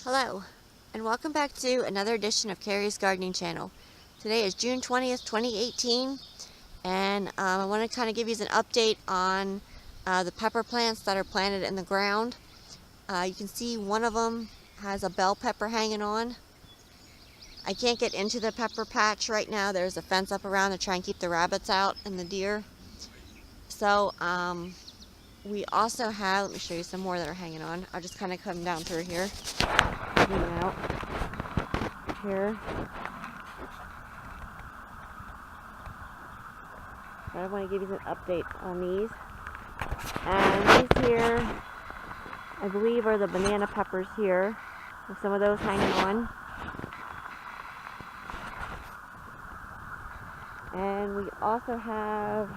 Hello, and welcome back to another edition of Carrie's Gardening Channel. Today is June 20th, 2018, and I want to kind of give you an update on the pepper plants that are planted in the ground. You can see one of them has a bell pepper hanging on. I can't get into the pepper patch right now. There's a fence up around to try and keep the rabbits out and the deer. So we also have, let me show you some more that are hanging on. I'll just kind of come down through here. Out here. I want to give you an update on these. And these here, I believe, are the banana peppers here. With some of those hanging on. And we also have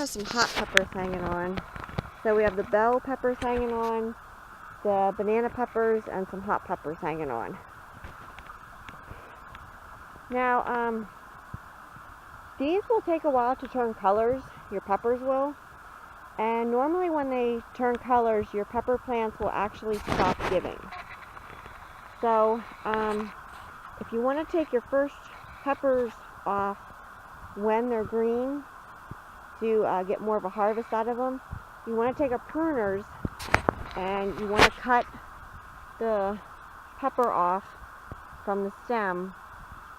some hot peppers hanging on. So we have the bell peppers hanging on, the banana peppers, and some hot peppers hanging on. Now, these will take a while to turn colors, your peppers will. And normally when they turn colors, your pepper plants will actually stop giving. So, if you want to take your first peppers off when they're green to get more of a harvest out of them, you want to take a pruners and you want to cut the pepper off from the stem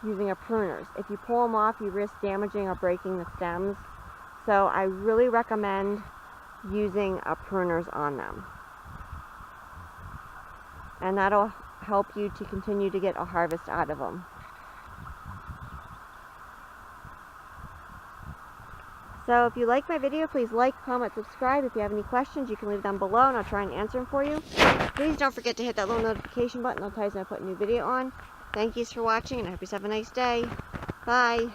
using a pruners. If you pull them off, you risk damaging or breaking the stems. So I really recommend using a pruners on them. And that'll help you to continue to get a harvest out of them. So if you like my video, please like, comment, subscribe. If you have any questions, you can leave them below and I'll try and answer them for you. Please don't forget to hit that little notification button. That'll tell you when I put a new video on. Thank you for watching and I hope you have a nice day. Bye.